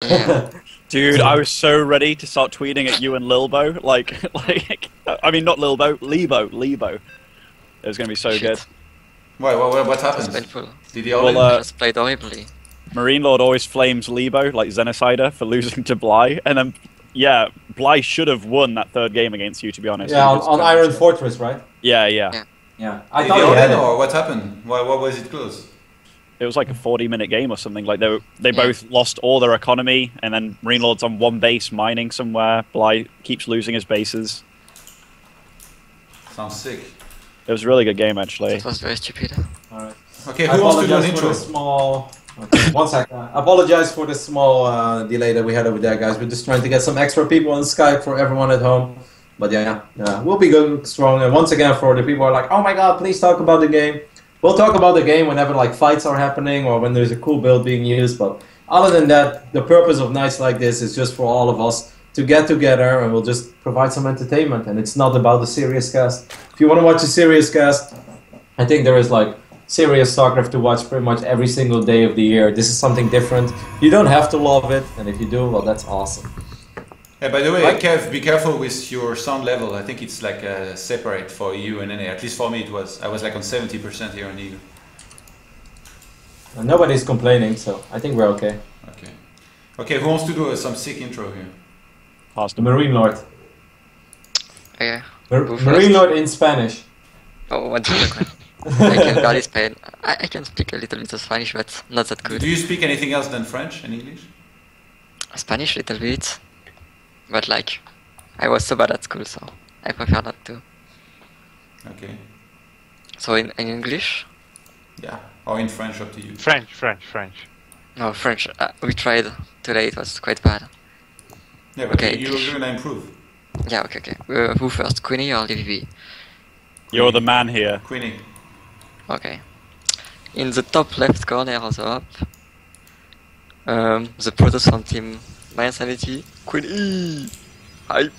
Yeah. Dude, I was so ready to start tweeting at you and Lilbo. I mean, not Lilbo, Lebo. It was gonna be so good. Shit. What That was happened? painful. Did he all Well, in? I just played horribly. Marine Lord always flames Lebo, like Zenicider, for losing to Bly, and then, yeah, Bly should have won that third game against you, to be honest. Yeah, He on, just on got Iron messed up. Fortress, right? Yeah, yeah. Yeah. Yeah. I Did he thought all he had in, it. or what happened? Why was it close? It was like a 40-minute game or something. Like they both lost all their economy, and then Marine Lord's on one base mining somewhere. Bly keeps losing his bases. Sounds sick. It was a really good game, actually. That was very stupid. Alright. Okay, I who wants to do an apologize for intro? the small... Okay, one second. I apologize for the small delay that we had over there, guys. We're just trying to get some extra people on Skype for everyone at home. But yeah, we'll be good, strong. And once again, for the people who are like, oh my god, please talk about the game. We'll talk about the game whenever like fights are happening or when there's a cool build being used. But other than that, the purpose of nights like this is just for all of us to get together and we'll just provide some entertainment. And it's not about the serious cast. If you want to watch a serious cast, I think there is like serious StarCraft to watch pretty much every single day of the year. This is something different. You don't have to love it, and if you do, well, that's awesome. Yeah, by the way, Right. Kev, be careful with your sound level. I think it's like separate for you and NA. At least for me it was. I was like on 70% here in EU. And nobody's complaining, so I think we're okay. Okay. Okay, who wants to do some sick intro here? The Marine Lord. Yeah. Mar Go Marine first. Lord in Spanish. Oh, one second. I can barely Spain. I can speak a little bit of Spanish, but not that good. Do you speak anything else than French and English? Spanish a little bit, but like, I was so bad at school, so I prefer not to. Okay. So in English? Yeah. Or in French, up to you. French. No, French. We tried today, it was quite bad. Yeah, but Okay. you're gonna improve. Yeah, okay. Who first, QueenE or Livibee? You're the man here. QueenE. Okay. In the top left corner of the map, the Protoss from team My Sanity, QueenE! Hype!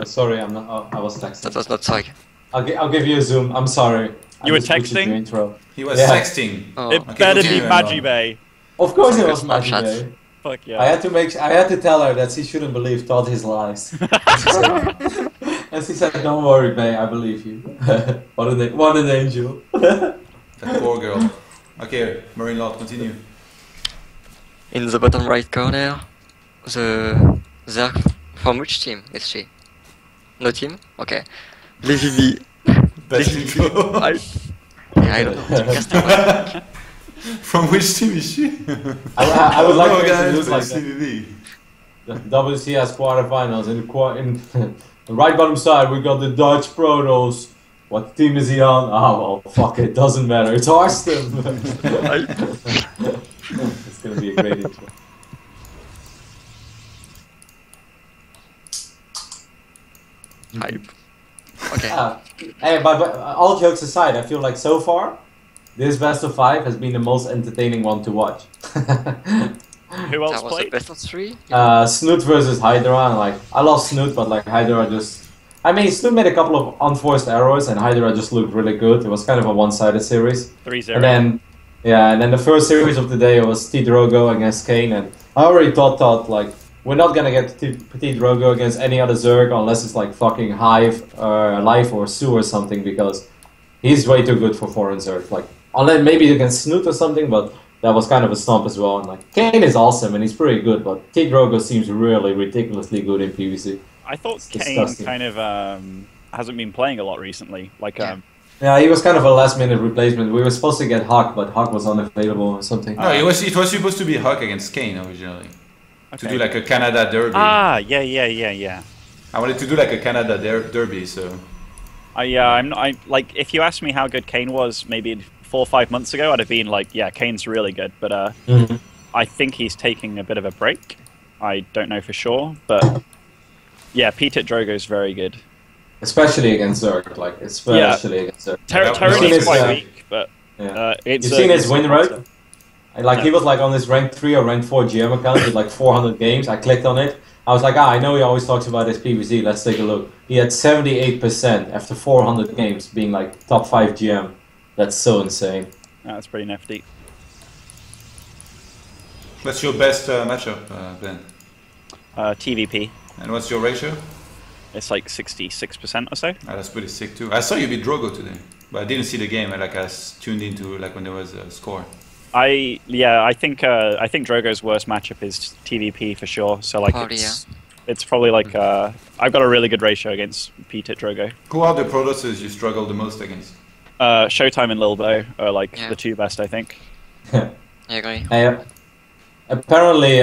Sorry, I'm not. I was texting. That was not swag. I'll give you a zoom. I'm sorry. You were I just butchered texting? your intro. He was Yeah. sexting. Oh, It Okay, better be continue, Magibay. Of course it Some was good Magic Snapchats. Day. Fuck I yeah. had to tell her that she shouldn't believe Todd his lies. And she said, "Don't worry, Bay, I believe you." What an angel. That poor girl. Okay, Marine Lord, continue. in the bottom right corner, the Zerg from which team is she? No team? Okay. Livibee. Best intro. I don't know. Teamcaster. From which team is she? I would like Oh, to guys, introduce like it's CVV. the WCS quarterfinals. In the right bottom side, we got the Dutch Protoss. What team is he on? Ah, well, fuck it, doesn't matter. It's Arston. It's gonna be a great intro. Hype. Okay. Hey, but all jokes aside, I feel like so far, this best of 5 has been the most entertaining one to watch. Who else That was the played? best of 3? Snoot versus Hydra, and like I love Snoot, but like Hydra just. I mean, Snoot made a couple of unforced errors, and Hydra just looked really good. It was kind of a one-sided series. 3-0. And then, yeah, and then the first series of the day was T-Drogo against Kane, and I already thought like we're not gonna get T-Drogo against any other Zerg unless it's like fucking Hive, Life or Sue or something, because he's way too good for foreign Zerg. Like, unless maybe against Snoot or something, but that was kind of a stomp as well. And like Kane is awesome and he's pretty good, but T-Drogo seems really ridiculously good in PvC. I thought It's Kane disgusting. kind of hasn't been playing a lot recently. Like, Yeah. Yeah, he was kind of a last-minute replacement. We were supposed to get Huck, but Huck was unavailable or something. No, it was supposed to be Huck against Kane originally. To do like a Canada derby. Yeah. I wanted to do like a Canada derby, so. I like if you asked me how good Kane was maybe 4 or 5 months ago, I'd have been like, yeah, Kane's really good. But Mhm. I think he's taking a bit of a break. I don't know for sure, but yeah, Peter Drogo's very good. Especially against Zerg, like especially against Zerg. Yeah, Terran you've is seen quite his, weak, but Yeah. it's You've seen his it's win a rate? monster. And, like he No. was like on his rank 3 or rank 4 GM account with like 400 games. I clicked on it. I was like, I know he always talks about his PvZ. Let's take a look. He had 78% after 400 games, being like top 5 GM. That's so insane. That's pretty nifty. What's your best matchup, Ben? TVP. And what's your ratio? It's like 66% or so. That's pretty sick too. I saw you beat Drogo today, but I didn't see the game. I tuned into like when there was a score. I think Drogo's worst matchup is TVP for sure. So like it's probably like I've got a really good ratio against Pete at Drogo. Who are the Protoss you struggle the most against? Showtime and Livibee are like the two best, I think. I agree. Apparently,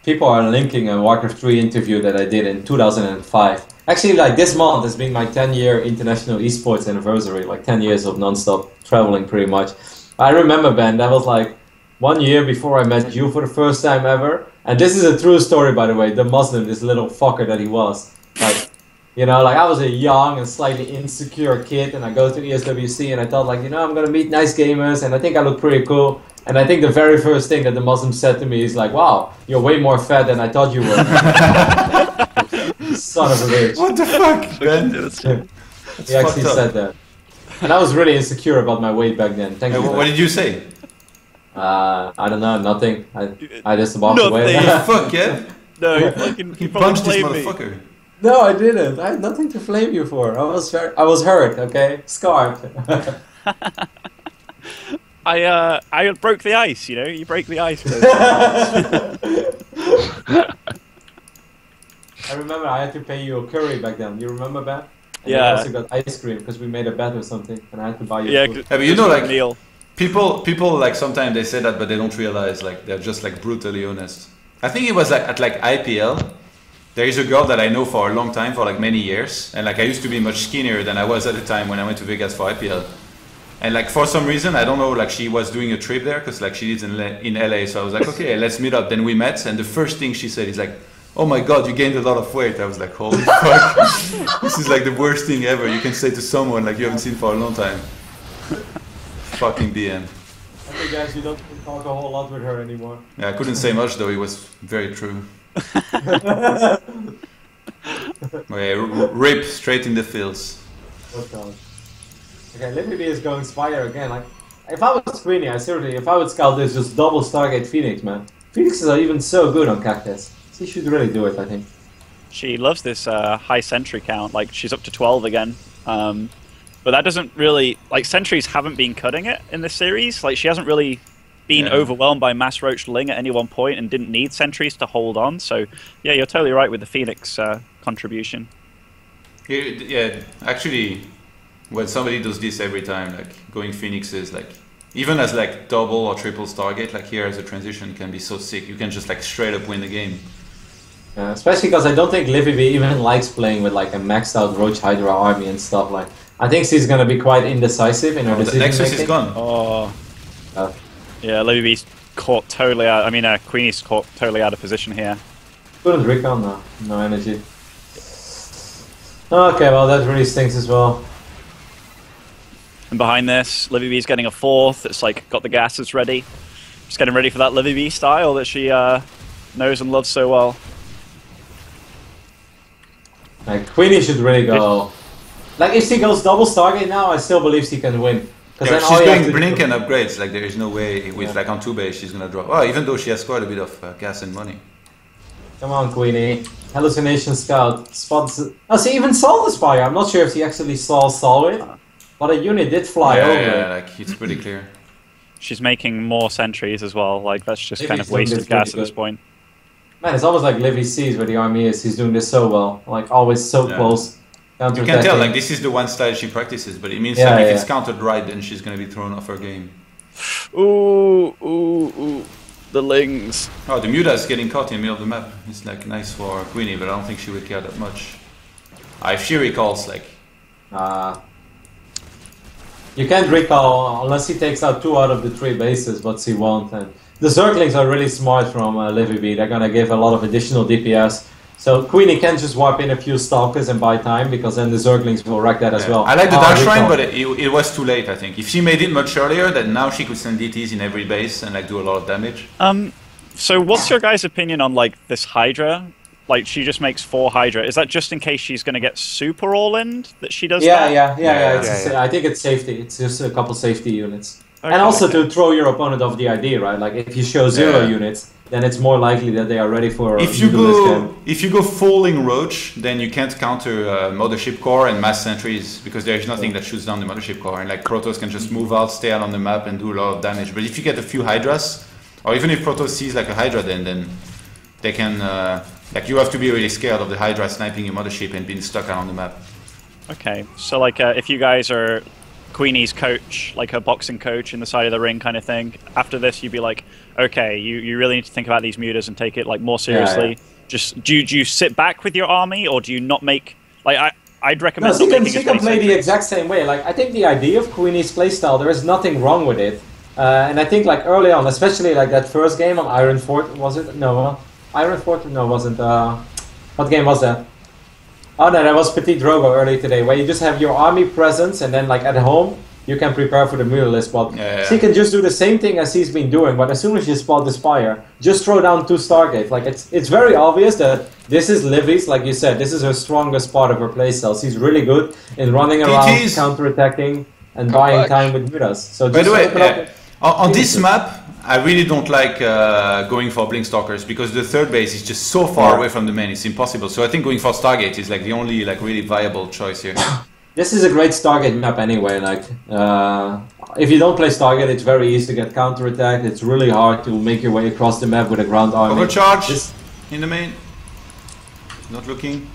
people are linking a Warcraft 3 interview that I did in 2005. Actually, like this month has been my 10-year international esports anniversary, like 10 years of non-stop traveling pretty much. I remember, Ben, that was like 1 year before I met you for the first time ever. And this is a true story, by the way, the Muslim, this little fucker that he was. Like, you know, like I was a young and slightly insecure kid, and I go to ESWC and I thought like, you know, I'm gonna meet nice gamers and I think I look pretty cool. And I think the very first thing that the Muslim said to me is like, wow, you're way more fat than I thought you were. Son of a bitch. What the fuck, Ben? He actually said that. And I was really insecure about my weight back then. Thank you. What did you say? I don't know, nothing. I just walked away. Fuck, yeah? No, you punched this motherfucker. Me. No, I didn't. I had nothing to flame you for. I was hurt, okay? Scarred. I broke the ice, you know? You break the ice. I remember I had to pay you a curry back then. You remember that? And yeah. I also got ice cream because we made a bet or something, and I had to buy you food. Yeah, but you know, like people like sometimes they say that, but they don't realize like they're just like brutally honest. I think it was like at like IPL. There is a girl that I know for a long time, for like many years, and like I used to be much skinnier than I was at the time when I went to Vegas for IPL. And like for some reason, I don't know, like she was doing a trip there because like she lives in LA. So I was like, okay, let's meet up. Then we met, and the first thing she said is like, "Oh my God, you gained a lot of weight." I was like, holy fuck, this is like the worst thing ever you can say to someone like you haven't seen for a long time. Fucking BM. Okay, guys, you don't talk a whole lot with her anymore. Yeah, I couldn't say much though. It was very true. Okay, rip straight in the feels. Oh God. Okay, Livibee is going Spire again. Like, if I was QueenE, if I would scout this, just double Stargate Phoenix, man. Phoenixes are even so good on Cactus. She should really do it, I think. She loves this high sentry count. Like, she's up to 12 again. But that doesn't really... Like, sentries haven't been cutting it in this series. Like, she hasn't really been overwhelmed by Mass Roach Ling at any one point and didn't need sentries to hold on. So, yeah, you're totally right with the Phoenix contribution. Yeah, actually... When somebody does this every time, like going Phoenixes, like even as like double or triple Stargate, like here as a transition can be so sick. You can just like straight up win the game. Especially because I don't think Livibee even likes playing with like a maxed out Roach Hydra army and stuff. Like I think she's gonna be quite indecisive in her decision making. The Nexus is gone. Oh, yeah, Livibee's caught totally out. I mean, QueenE's caught totally out of position here. Couldn't recon now. No energy. Okay, well that really stinks as well. And behind this, Livibee's getting a fourth. It's like got the gases ready. Just getting ready for that Livibee style that she knows and loves so well. Like QueenE should really go. Like if she goes double Stargate now, I still believe she can win. Yeah, she's doing blink and upgrades. Like there is no way with like on 2 base she's gonna drop. Well, even though she has quite a bit of gas and money. Come on, QueenE. Hallucination Scout. Spots. Oh, she even saw the Spire. I'm not sure if she actually saw it. But a unit did fly over. Yeah, like it's pretty clear. She's making more sentries as well. Like that's just kind of wasted gas at this point. Man, it's almost like Livy sees where the army is. He's doing this so well. Like always so close. You can tell like this is the one style she practices, but it means that if it's countered right, then she's gonna be thrown off her game. Ooh. The Lings. Oh, the Muta is getting caught in the middle of the map. It's like nice for QueenE, but I don't think she would care that much. If she recalls, like... You can't recall unless he takes out 2 out of the 3 bases, but she won't. And the Zerglings are really smart from Livibee. They're gonna give a lot of additional DPS. So QueenE can just wipe in a few Stalkers and buy time, because then the Zerglings will wreck that as well. I like the Dark Shrine, but it was too late, I think. If she made it much earlier, then now she could send DTs in every base and like do a lot of damage. So what's your guys' opinion on like this Hydra? Like she just makes 4 Hydra. Is that just in case she's going to get super all-in that she does that? Yeah. I think it's safety. It's just a couple safety units. Okay, And also okay. to throw your opponent off the idea, right? Like if you show 0 units, then it's more likely that they are ready for If you Mutalisk go camp. if you go falling roach, then you can't counter mothership core and mass sentries because there is nothing that shoots down the mothership core, and like Protoss can just move out, stay out on the map, and do a lot of damage. But if you get a few Hydras, or even if Protoss sees like a Hydra, then they can like you have to be really scared of the Hydra sniping your mothership and being stuck out on the map. Okay, so like if you guys are QueenE's coach, like her boxing coach in the side of the ring kind of thing, after this you'd be like, okay, you really need to think about these mutas and take it like more seriously. Yeah. Just do you sit back with your army, or do you not make like I'd No, recommend she not can, making she as can many play the sentries. exact same way. Like I think the idea of QueenE's playstyle, there is nothing wrong with it. And I think like early on, especially like that first game on Iron Fort, was it? No, Iron Fort? No, it wasn't. What game was that? Oh no, that was Petit Drogo early today, where you just have your army presence, and then like at home you can prepare for the Mutalisk. But she can just do the same thing as he's been doing. But as soon as you spot the Spire, just throw down 2 Stargates. Like it's very obvious that this is Livy's, like you said, this is her strongest part of her playstyle. She's really good in running around, TTs. counter-attacking, and buying time with Mutas. So By just the way, open up. on this map, I really don't like going for Blinkstalkers because the third base is just so far away from the main, it's impossible. So I think going for Stargate is like the only like really viable choice here. This is a great Stargate map anyway. Like, if you don't play Stargate, it's very easy to get counter-attacked. It's really hard to make your way across the map with a ground army. Overcharge This- in the main. Not looking.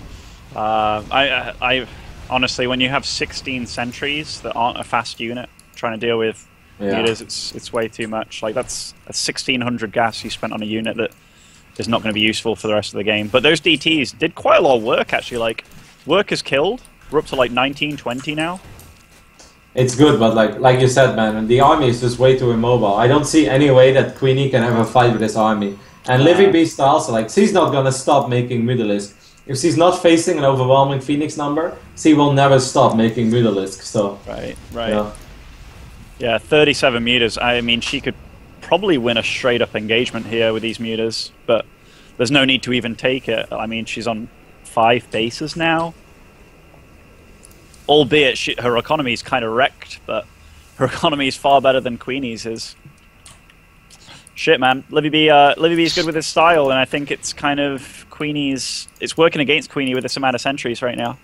I honestly, when you have 16 sentries that aren't a fast unit trying to deal with mutas, it's way too much. Like that's 1,600 gas you spent on a unit that is not going to be useful for the rest of the game. But those DTs did quite a lot of work actually. Like workers killed. We're up to like 19, 20 now. It's good, but like you said, man, the army is just way too immobile. I don't see any way that QueenE can have a fight with this army. And Livibee style, so like she's not gonna stop making Mutalisk. If she's not facing an overwhelming Phoenix number, she will never stop making Mutalisk. So Right. yeah. Yeah, 37 mutas. I mean, she could probably win a straight-up engagement here with these mutas, but there's no need to even take it. I mean, she's on 5 bases now. Albeit her economy is kind of wrecked, but her economy is far better than QueenE's is. Shit, man. Livibee is good with his style, and I think it's kind of QueenE's... It's working against QueenE with this amount of sentries right now.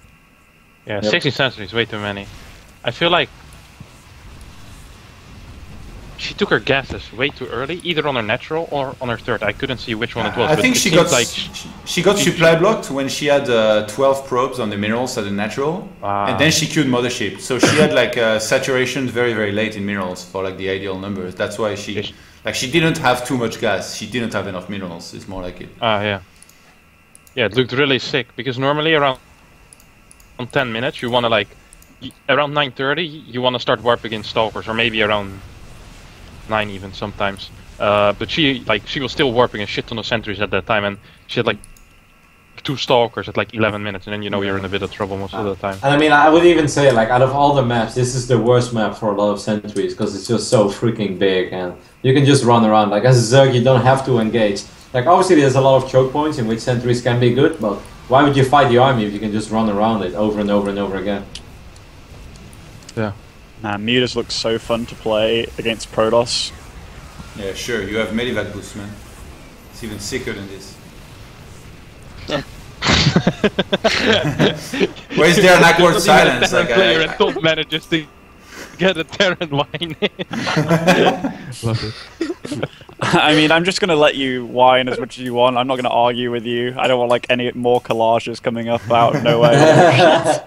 Yeah, 60 sentries, way too many. I feel like she took her gases way too early, either on her natural or on her third. I couldn't see which one it was. I but think it she seems got like she got supply blocked when she had 12 probes on the minerals at the natural, and then she queued mothership. So she had like saturation very very late in minerals for like the ideal numbers. That's why she didn't have too much gas. She didn't have enough minerals. It's more like it. yeah. Yeah, it looked really sick because normally around 10 minutes you want to like around 9:30 you want to start warping in stalkers, or maybe around 9 even sometimes. But she was still warping a shit ton of sentries at that time, and she had like 2 stalkers at like 11 minutes, and then you know you're in a bit of trouble most of the time. And I mean, I would even say, like, out of all the maps, this is the worst map for a lot of sentries, because it's just so freaking big, and you can just run around. Like, as a Zerg, you don't have to engage. Like, obviously there's a lot of choke points in which sentries can be good, but why would you fight the army if you can just run around it over and over and over again? Yeah. Man, mutas look so fun to play against Protoss. Yeah, sure. You have Medivac boost, man. It's even sicker than this. Why is there an awkward silence? Like, player and don't manages to get a Terran wine in. Love it. I mean, I'm just gonna let you whine as much as you want. I'm not gonna argue with you. I don't want like any more collages coming up out of nowhere.